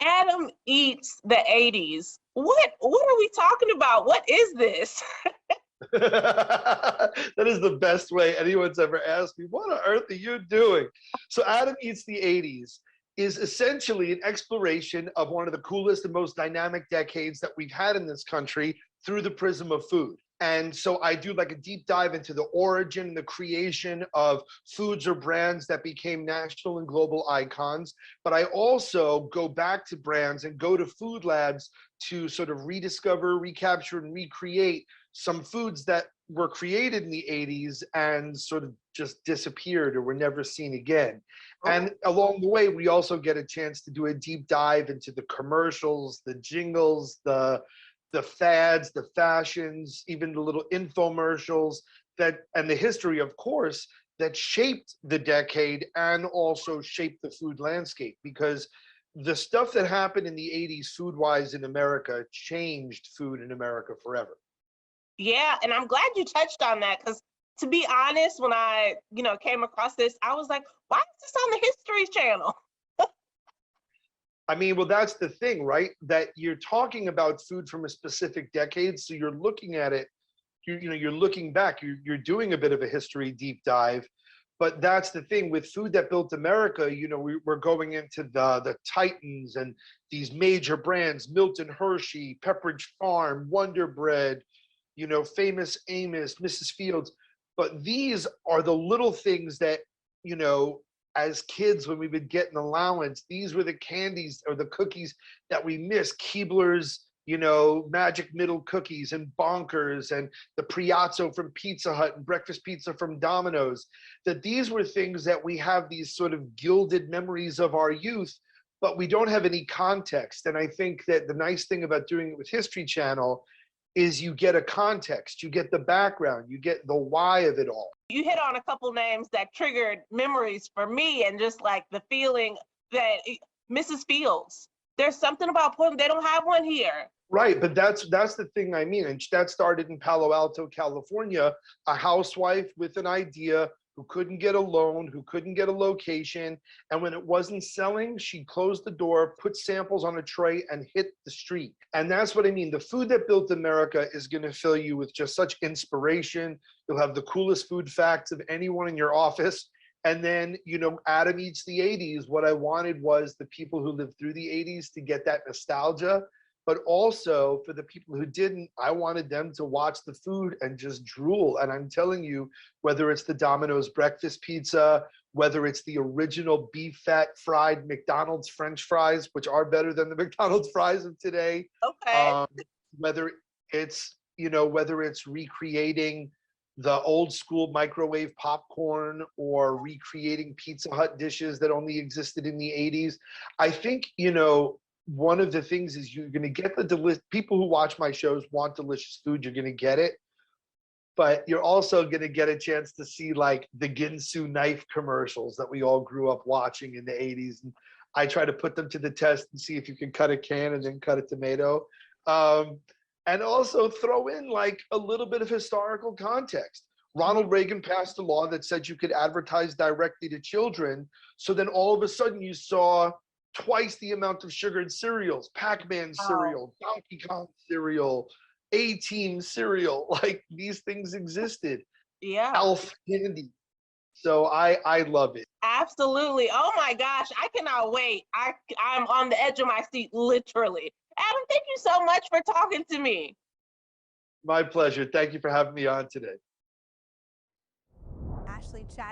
Adam eats the 80s. What are we talking about? What is this? That is the best way anyone's ever asked me. What on earth are you doing? So Adam Eats the 80s is essentially an exploration of one of the coolest and most dynamic decades that we've had in this country through the prism of food. And so I do like a deep dive into the origin, the creation of foods or brands that became national and global icons. But I also go back to brands and go to food labs to sort of rediscover, recapture, and recreate some foods that were created in the 80s and sort of just disappeared or were never seen again. And along the way, we also get a chance to do a deep dive into the commercials, the jingles, the fads, the fashions, even the little infomercials that, and the history, of course, that shaped the decade and also shaped the food landscape. Because the stuff that happened in the 80s food-wise in America changed food in America forever. Yeah, and I'm glad you touched on that because to be honest, when I, came across this, I was like, why is this on the History Channel? I mean, well, that's the thing, right? That you're talking about food from a specific decade, so you're looking at it, you're looking back, you're doing a bit of a history deep dive. But that's the thing with food that built America. We're going into the titans and these major brands: Milton Hershey, Pepperidge Farm, Wonder Bread, Famous Amos, Mrs. Fields. But these are the little things that, as kids, when we would get an allowance, these were the candies or the cookies that we missed. Keebler's, Magic Middle cookies and Bonkers and the Priazzo from Pizza Hut and breakfast pizza from Domino's. That these were things that we have these sort of gilded memories of our youth, but we don't have any context. And I think that the nice thing about doing it with History Channel is you get a context, you get the background, you get the why of it all. You hit on a couple names that triggered memories for me and just like the feeling that Mrs. Fields, there's something about Portland, they don't have one here. Right, but that's the thing I mean. And that started in Palo Alto, California, a housewife with an idea who couldn't get a loan, who couldn't get a location. And when it wasn't selling, she closed the door, put samples on a tray and hit the street. And that's what I mean. The food that built America is going to fill you with just such inspiration. You'll have the coolest food facts of anyone in your office. And then, Adam Eats the 80s. What I wanted was the people who lived through the 80s to get that nostalgia. But also for the people who didn't, I wanted them to watch the food and just drool. And I'm telling you, whether it's the Domino's breakfast pizza, whether it's the original beef fat fried McDonald's French fries, which are better than the McDonald's fries of today. Okay. Whether it's recreating the old school microwave popcorn or recreating Pizza Hut dishes that only existed in the 80s. I think, one of the things is you're going to get people who watch my shows want delicious food. You're going to get it, but you're also going to get a chance to see like the Ginsu knife commercials that we all grew up watching in the 80s. And I try to put them to the test and see if you can cut a can and then cut a tomato. And also throw in like a little bit of historical context. Ronald Reagan passed a law that said you could advertise directly to children. So then all of a sudden you saw twice the amount of sugared cereals, Pac-Man cereal, Donkey Kong cereal, A-Team cereal, like these things existed. Yeah. Elf candy. So I love it. Absolutely. Oh my gosh, I cannot wait. I'm on the edge of my seat, literally. Adam, thank you so much for talking to me. My pleasure. Thank you for having me on today. Ashley chatted